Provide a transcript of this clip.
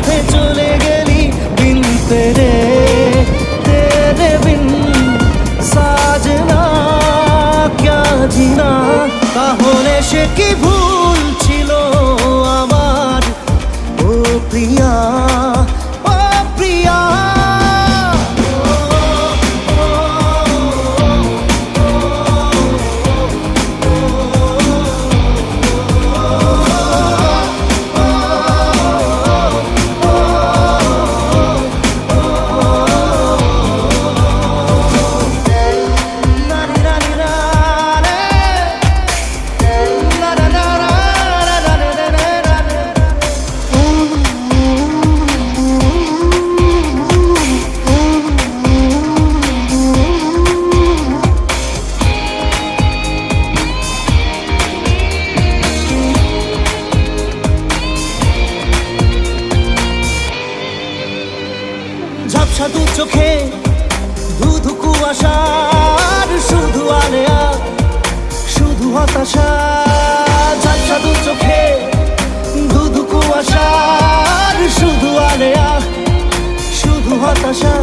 সাথে চলে গেলি বিন तेरे बिन साजना क्या जीना। তাহলে সে কি ভুল ছিল আমার ও প্রিয়া, ও প্রিয়া। ঝাপসা দু চোখে ধুধু কুয়াশার শুধু আলেয়া শুধু হতাশা। ঝাপসা দু চোখে ধুধু কুয়াশার শুধু আলেয়া শুধু হতাশা।